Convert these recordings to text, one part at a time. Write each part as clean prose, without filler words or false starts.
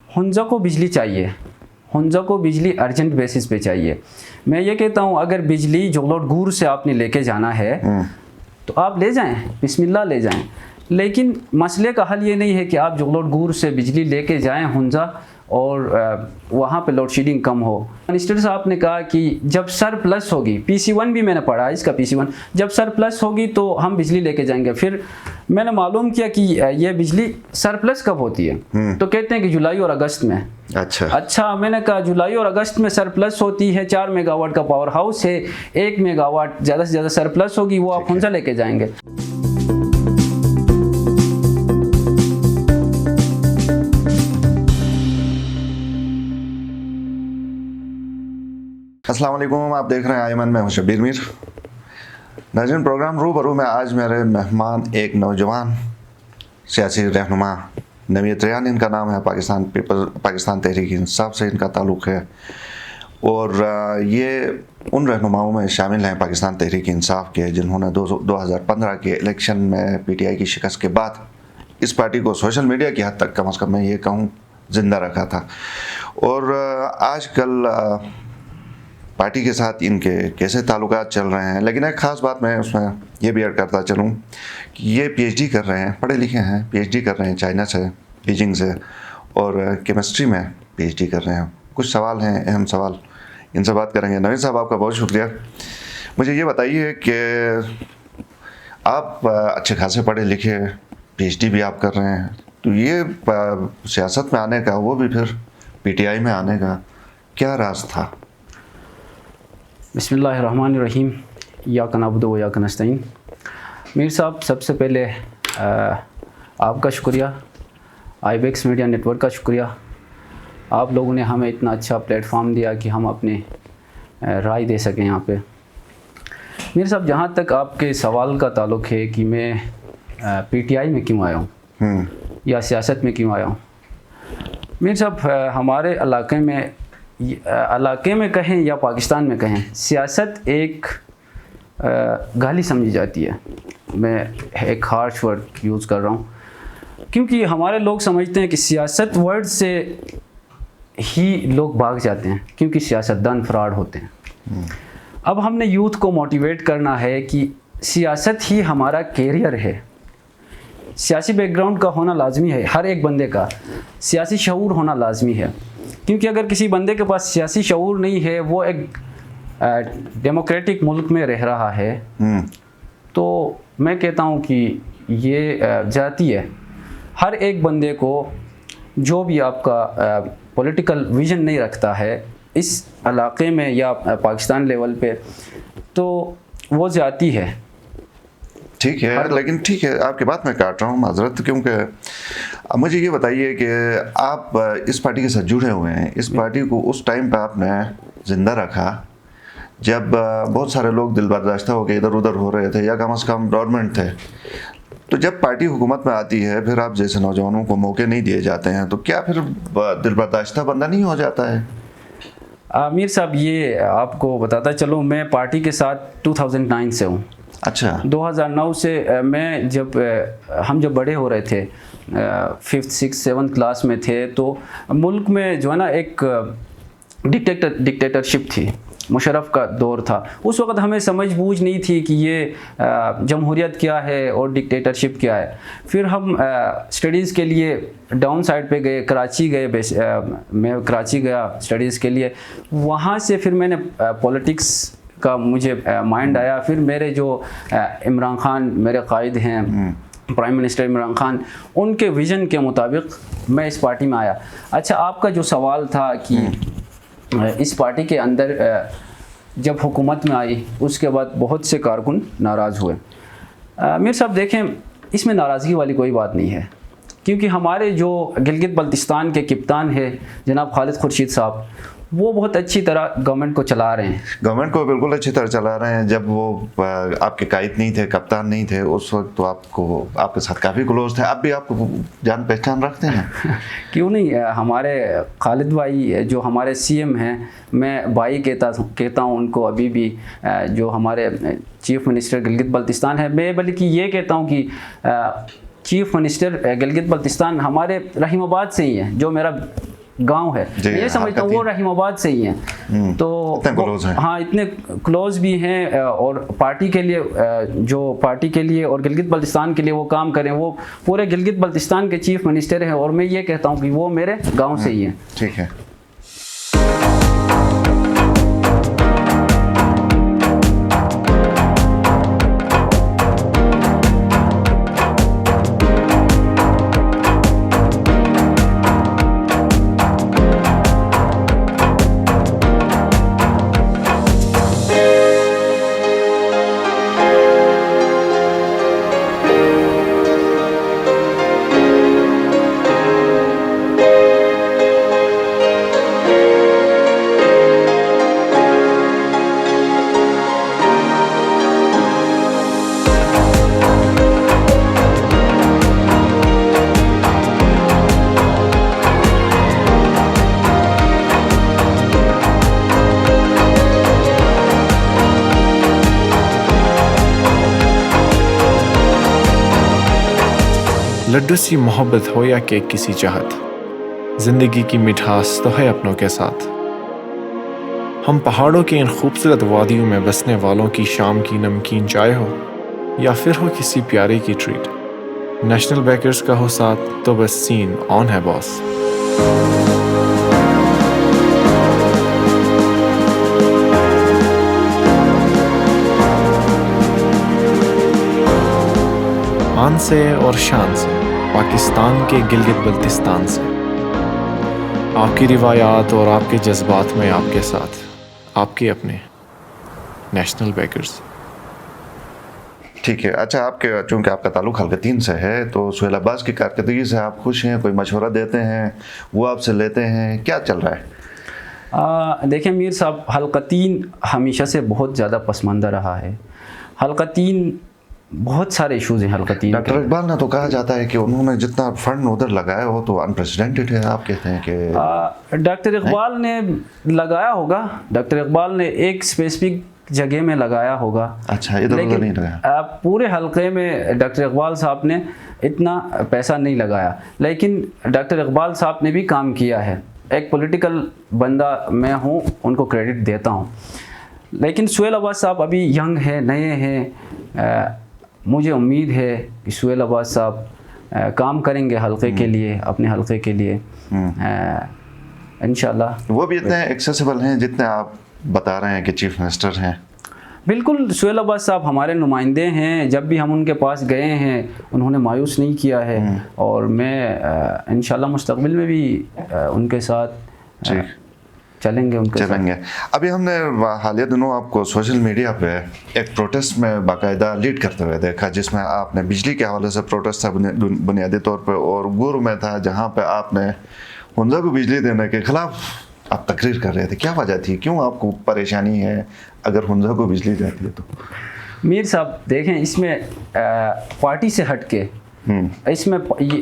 हुंजा को बिजली चाहिए, हुंजा को बिजली अर्जेंट बेसिस पे चाहिए। मैं ये कहता हूँ अगर बिजली जोगलोट गूर से आपने लेके जाना है तो आप ले जाएं, बिस्मिल्लाह ले जाएं। लेकिन मसले का हल ये नहीं है कि आप जोगलोट गूर से बिजली लेके जाएं हुंजा और वहाँ पे लोड शेडिंग कम हो। मिनिस्टर साहब ने कहा कि जब सरप्लस होगी, PC1 भी मैंने पढ़ा इसका, PC1 जब सरप्लस होगी तो हम बिजली लेके जाएंगे। फिर मैंने मालूम किया कि ये बिजली सरप्लस कब होती है, तो कहते हैं कि जुलाई और अगस्त में। अच्छा, मैंने कहा जुलाई और अगस्त में सरप्लस होती है, 4 मेगावाट का पावर हाउस है, 1 मेगावाट ज़्यादा से ज़्यादा सरप्लस होगी, वो आप हुंजा लेके जाएंगे। अस्सलाम वालेकुम, आप देख रहे हैं आयमन में हूं शब्बीर मीर। नाज़रीन, प्रोग्राम रूबरू में आज मेरे मेहमान एक नौजवान सियासी रहनुमा नवीयत रेहान इनका नाम है, पाकिस्तान तहरीक इंसाफ से इनका ताल्लुक़ है और ये उन रहनुमाओं में शामिल हैं पाकिस्तान तहरीक इंसाफ के जिन्होंने 2015 के इलेक्शन में PTI की शिकस्त के बाद इस पार्टी को सोशल मीडिया की हद तक कम अज़ कम मैं ये कहूँ ज़िंदा रखा था। और आजकल पार्टी के साथ इनके कैसे ताल्लुकात चल रहे हैं। लेकिन एक ख़ास बात मैं उसमें ये भी ऐड करता चलूँ कि ये PhD कर रहे हैं, पढ़े लिखे हैं, PhD कर रहे हैं चाइना से, बीजिंग से, और केमिस्ट्री में PhD कर रहे हैं। कुछ सवाल हैं, अहम सवाल, इनसे बात करेंगे। नवीन साहब, आपका बहुत शुक्रिया। मुझे ये बताइए कि आप अच्छे खासे पढ़े लिखे, PhD भी आप कर रहे हैं, तो ये सियासत में आने का, वो भी फिर PTI में आने का क्या राज था? बिस्मिल्लाहिर्रहमानिर्रहीम, इय्याका नअबुदु व इय्याका नस्तईन। मीर साहब, सबसे पहले आपका शुक्रिया, आईबेक्स मीडिया नेटवर्क का शुक्रिया। आप लोगों ने हमें इतना अच्छा प्लेटफॉर्म दिया कि हम अपनी राय दे सकें यहाँ पे। मीर साहब, जहाँ तक आपके सवाल का ताल्लुक़ है कि मैं PTI में क्यों आया हूँ या सियासत में क्यों आया हूँ, मीर साहब, हमारे इलाके में कहें या पाकिस्तान में कहें, सियासत एक गाली समझी जाती है। मैं एक हार्श वर्ड यूज़ कर रहा हूँ क्योंकि हमारे लोग समझते हैं कि सियासत वर्ड से ही लोग भाग जाते हैं क्योंकि सियासतदान फ्रॉड होते हैं। अब हमने यूथ को मोटिवेट करना है कि सियासत ही हमारा कैरियर है। सियासी बैकग्राउंड का होना लाजमी है, हर एक बंदे का सियासी शऊर होना लाजमी है, क्योंकि अगर किसी बंदे के पास सियासी शऊर नहीं है, वो एक डेमोक्रेटिक मुल्क में रह रहा है, तो मैं कहता हूँ कि ये जाती है। हर एक बंदे को, जो भी आपका पॉलिटिकल विजन नहीं रखता है इस इलाके में या पाकिस्तान लेवल पे, तो वो जाती है। ठीक है, लेकिन ठीक है, आपकी बात मैं काट रहा हूँ, माजरत, क्योंकि मुझे ये बताइए कि आप इस पार्टी के साथ जुड़े हुए हैं। इस पार्टी को उस टाइम पे आपने ज़िंदा रखा जब बहुत सारे लोग दिल बर्दाश्त होकर इधर उधर हो रहे थे या कम से कम गवर्नमेंट थे। तो जब पार्टी हुकूमत में आती है, फिर आप जैसे नौजवानों को मौके नहीं दिए जाते हैं, तो क्या फिर दिल बर्दाश्त बंदा नहीं हो जाता है? मीर साहब, ये आपको बताता चलूँ, मैं पार्टी के साथ 2009 से हूँ। अच्छा। 2009 से मैं हम जब बड़े हो रहे थे, 5th 6th 7th क्लास में थे, तो मुल्क में जो है ना एक डिक्टेटरशिप थी, मुशर्रफ का दौर था। उस वक़्त हमें समझ बूझ नहीं थी कि ये जमहूरियत क्या है और डिक्टेटरशिप क्या है। फिर हम स्टडीज़ के लिए डाउन साइड पे गए, कराची गए, मैं कराची गया स्टडीज़ के लिए। वहाँ से फिर मैंने पॉलिटिक्स का मुझे माइंड आया। फिर मेरे जो इमरान खान मेरे कायद हैं, प्राइम मिनिस्टर इमरान खान, उनके विज़न के मुताबिक मैं इस पार्टी में आया। अच्छा, आपका जो सवाल था कि इस पार्टी के अंदर जब हुकूमत में आई उसके बाद बहुत से कारकुन नाराज़ हुए। मीर साहब, देखें, इसमें नाराज़गी वाली कोई बात नहीं है, क्योंकि हमारे जो गिलगित बल्तिस्तान के कप्तान है जनाब खालिद खुर्शीद साहब, वो बहुत अच्छी तरह गवर्नमेंट को चला रहे हैं। गवर्नमेंट को बिल्कुल अच्छी तरह चला रहे हैं। जब वो आपके कायद नहीं थे, कप्तान नहीं थे, उस वक्त तो आपके साथ काफ़ी क्लोज थे। आप भी आपको जान पहचान रखते हैं? क्यों नहीं, हमारे खालिद भाई जो हमारे CM हैं, मैं भाई कहता हूँ उनको अभी भी। जो हमारे चीफ मिनिस्टर गिलगित बल्तिस्तान है, मैं बल्कि ये कहता हूँ कि चीफ मिनिस्टर गिलगित बल्तिस्तान हमारे रहीमाबाद से ही है, जो मेरा गांव है, जी, मैं ये समझता हूँ वो रहीमाबाद से ही हैं, तो इतने क्लोज हैं। हाँ इतने क्लोज भी हैं, और पार्टी के लिए जो पार्टी के लिए और गिलगित बल्तिस्तान के लिए वो काम करें, वो पूरे गिलगित बल्तिस्तान के चीफ मिनिस्टर हैं, और मैं ये कहता हूँ कि वो मेरे गाँव से ही हैं। ठीक है। लड्डू सी मोहब्बत हो या केक की सी चाहत, जिंदगी की मिठास तो है अपनों के साथ। हम पहाड़ों के इन खूबसूरत वादियों में बसने वालों की शाम की नमकीन चाय हो, या फिर हो किसी प्यारे की ट्रीट, नेशनल बेकर्स का हो साथ तो बस सीन ऑन है बॉस। आन से और शान से पाकिस्तान के गिलगित बल्तिस्तान से, आपकी रिवायात और आपके जज्बात में आपके साथ, आपके अपने नेशनल बेकर्स। ठीक है। अच्छा, आपके चूँकि आपका ताल्लुक हल्का 3 से है, तो सुहेल अब्बास की कारकर्दगी से आप खुश हैं? कोई मशवरा देते हैं, वो आपसे लेते हैं, क्या चल रहा है? देखिए मीर साहब, हल्का 3 हमेशा से बहुत ज़्यादा पसमानदा रहा है। हल्का 3 बहुत सारे इश्यूज़ हैं हल्का 3। डॉक्टर इकबाल ने तो कहा जाता है कि उन्होंने जितना फंड उधर लगाया हो तो अनप्रेसिडेंटेड है। आप कहते हैं कि डॉक्टर इकबाल ने लगाया होगा, डॉक्टर इकबाल ने एक स्पेसिफिक जगह में लगाया होगा। अच्छा, इधर उधर नहीं लगाया। पूरे हल्के में डॉक्टर इकबाल साहब ने इतना पैसा नहीं लगाया, लेकिन डॉक्टर इकबाल साहब ने भी काम किया है। एक पॉलिटिकल बंदा मैं हूँ, उनको क्रेडिट देता हूँ। लेकिन सुहेल अब्बास साहब अभी यंग है, नए हैं। मुझे उम्मीद है कि सुहेल अब्बास साहब काम करेंगे हल्के के लिए, अपने हल्के के लिए इंशाल्लाह। वो भी इतने एक्सेसिबल हैं जितने आप बता रहे हैं कि चीफ मिनिस्टर हैं? बिल्कुल, सुहेल अब्बास साहब हमारे नुमाइंदे हैं। जब भी हम उनके पास गए हैं उन्होंने मायूस नहीं किया है, और मैं इंशाल्लाह मुस्तकबिल में भी उनके साथ चलेंगे उनके साथ। अभी हमने हालिया दिनों आपको सोशल मीडिया पे एक प्रोटेस्ट में बाकायदा लीड करते हुए देखा, जिसमें आपने बिजली के हवाले से प्रोटेस्ट था बुनियादी तौर पे, और गुरु में था जहाँ पे आपने हुंजा को बिजली देने के खिलाफ आप तकरीर कर रहे थे। क्या वजह थी, क्यों आपको परेशानी है अगर हुंजा को बिजली जाती है तो? मीर साहब देखें, इसमें पार्टी से हट के इसमें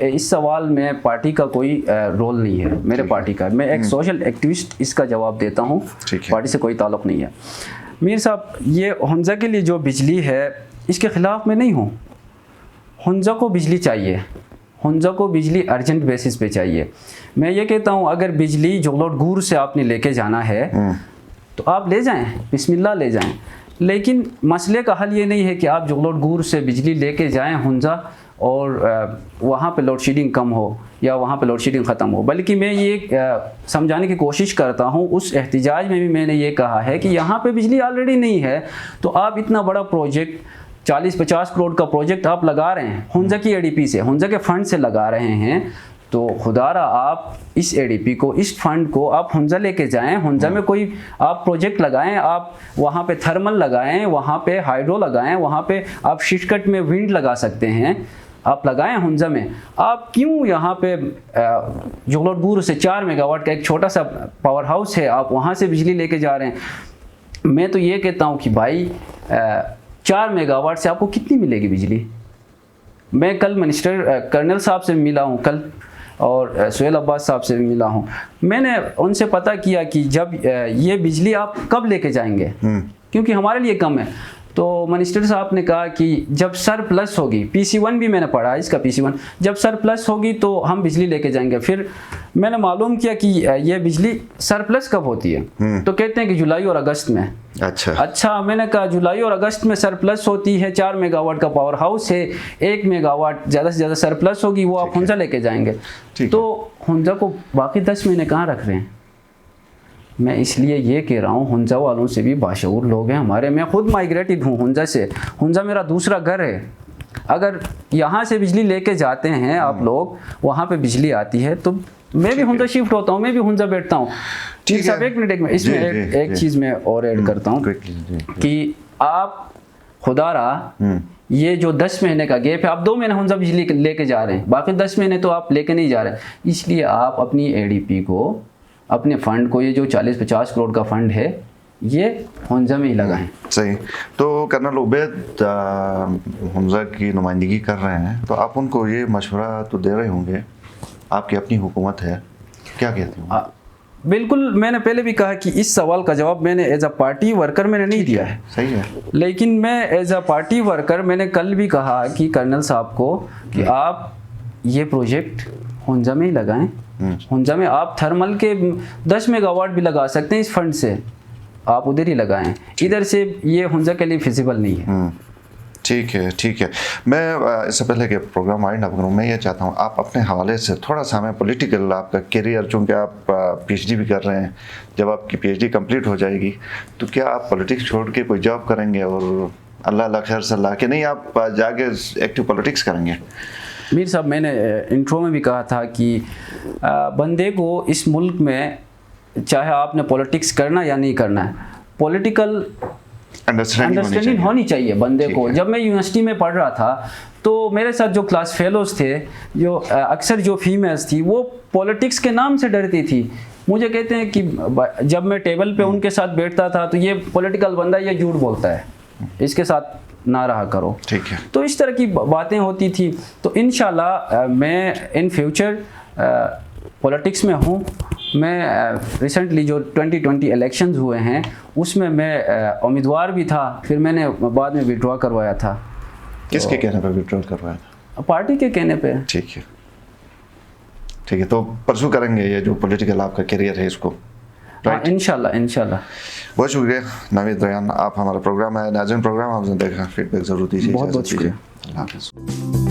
इस सवाल में पार्टी का कोई रोल नहीं है, मेरे पार्टी का। मैं एक सोशल एक्टिविस्ट इसका जवाब देता हूँ, पार्टी से कोई ताल्लुक़ नहीं है। मीर साहब, ये हुंजा के लिए जो बिजली है इसके ख़िलाफ़ मैं नहीं हूँ। हुंजा को बिजली चाहिए, हुंजा को बिजली अर्जेंट बेसिस पे चाहिए। मैं ये कहता हूँ, अगर बिजली जोगलोट गुर से आपने लेके जाना है तो आप ले जाएं, बिस्मिल्लाह ले जाएं। लेकिन मसले का हल ये नहीं है कि आप जोगलोट गुर से बिजली लेके जाएं हुंजा और वहाँ पे लोड शेडिंग कम हो या वहाँ पे लोड शेडिंग ख़त्म हो। बल्कि मैं ये समझाने की कोशिश करता हूँ, उस एहतिजाज में भी मैंने ये कहा है कि यहाँ पे बिजली ऑलरेडी नहीं है, तो आप इतना बड़ा प्रोजेक्ट 40-50 करोड़ का प्रोजेक्ट आप लगा रहे हैं हुंजा की एडीपी से, हुंजा के फंड से लगा रहे हैं, तो खुदारा आप इस एडीपी को, इस फंड को आप हुंजा लेके जाएं। हुंजा में कोई आप प्रोजेक्ट लगाएं, आप वहाँ पे थर्मल लगाएं, वहाँ पे हाइड्रो लगाएं, वहाँ पे आप शिशकट में विंड लगा सकते हैं, आप लगाएं हुंजा में। आप क्यों यहाँ पे जोगलोट गुर से 4 मेगावाट का एक छोटा सा पावर हाउस है, आप वहाँ से बिजली लेके जा रहे हैं? मैं तो ये कहता हूँ कि भाई 4 मेगावाट से आपको कितनी मिलेगी बिजली? मैं कल मिनिस्टर कर्नल साहब से मिला हूँ कल, और सुहेल अब्बास साहब से भी मिला हूँ। मैंने उनसे पता किया कि जब ये बिजली आप कब लेके जाएंगे, क्योंकि हमारे लिए कम है। तो मिनिस्टर साहब ने कहा कि जब सरप्लस होगी, PC1 भी मैंने पढ़ा इसका, PC1 जब सरप्लस होगी तो हम बिजली लेके जाएंगे। फिर मैंने मालूम किया कि ये बिजली सरप्लस कब होती है, तो कहते हैं कि जुलाई और अगस्त में। अच्छा, मैंने कहा जुलाई और अगस्त में सरप्लस होती है, 4 मेगावाट का पावर हाउस है, 1 मेगावाट ज़्यादा से ज़्यादा सरप्लस होगी, वो आप हुंजा लेके जाएंगे। तो हुंजा को बाकी 10 महीने कहाँ रख रहे हैं? मैं इसलिए ये कह रहा हूँ, हुंजा वालों से भी बाशऊर लोग हैं हमारे। मैं खुद माइग्रेटेड हूँ हुंजा से, हुंजा मेरा दूसरा घर है। अगर यहाँ से बिजली लेके जाते हैं आप लोग, वहाँ पे बिजली आती है, तो मैं भी हुंजा शिफ्ट होता हूँ, मैं भी हुंजा बैठता हूँ। ठीक है, एक मिनट, इसमें एक चीज़ मैं और ऐड करता हूँ कि आप खुदारा ये जो 10 महीने का गैप है, आप 2 महीने हुंजा बिजली लेके जा रहे हैं, बाकी 10 महीने तो आप लेके नहीं जा रहे। इसलिए आप अपनी ADP को, अपने फंड को, ये जो 40-50 करोड़ का फंड है, ये हुंजा में ही लगाएं। सही। तो कर्नल उबैद हुंजा की नुमाइंदगी कर रहे हैं, तो आप उनको ये मशवरा तो दे रहे होंगे, आपकी अपनी हुकूमत है, क्या कहते हो? बिल्कुल, मैंने पहले भी कहा कि इस सवाल का जवाब मैंने एज अ पार्टी वर्कर मैंने नहीं दिया है। सही है। लेकिन मैं एज अ पार्टी वर्कर मैंने कल भी कहा कि कर्नल साहब को कि आप ये प्रोजेक्ट हुंजा में ही लगाएं। हुंजा में आप थर्मल के 10 मेगावाट भी लगा सकते हैं इस फंड से, आप उधर ही लगाएं। इधर से ये हुंजा के लिए फिजिबल नहीं है। ठीक है, ठीक है। मैं इससे पहले कि प्रोग्राम वाइंड अप करूँ, मैं ये चाहता हूँ आप अपने हवाले से थोड़ा सा हमें पॉलिटिकल, आपका करियर, चूँकि आप PhD भी कर रहे हैं, जब आपकी PhD कंप्लीट हो जाएगी तो क्या आप पॉलिटिक्स छोड़ के कोई जॉब करेंगे, और अल्लाह खैर सल्लाह कि नहीं आप जाके एक्टिव पॉलिटिक्स करेंगे? मीर साहब, मैंने इंट्रो में भी कहा था कि बंदे को इस मुल्क में, चाहे आपने पॉलिटिक्स करना या नहीं करना है, पॉलिटिकल अंडरस्टैंडिंग होनी चाहिए बंदे को। जब मैं यूनिवर्सिटी में पढ़ रहा था तो मेरे साथ जो क्लास फेलोज थे, जो अक्सर जो फीमेल्स थी, वो पॉलिटिक्स के नाम से डरती थी। मुझे कहते हैं कि जब मैं टेबल पे उनके साथ बैठता था तो ये पॉलिटिकल बंदा ये झूठ बोलता है, इसके साथ ना रहा करो। ठीक है। तो इस तरह की बातें होती थी। तो इंशाल्लाह मैं इन फ्यूचर पॉलिटिक्स में हूँ। मैं रिसेंटली जो 2020 इलेक्शंस हुए हैं उसमें मैं उम्मीदवार भी था, फिर मैंने बाद में विड्रॉ करवाया था। किसके कहने पर विड्रॉ करवाया था? पार्टी के कहने पे। ठीक है, ठीक है। तो परसू करेंगे ये जो पॉलिटिकल आपका करियर है इसको? हाँ, इंशाल्लाह इंशाल्लाह। बहुत शुक्रिया नाविद रयान, आप हमारा प्रोग्राम है नाज़रीन, प्रोग्राम आपने देखा, फीडबैक ज़रूर दीजिए। बहुत बहुत शुक्रिया। अल्लाह हाफ़िज़।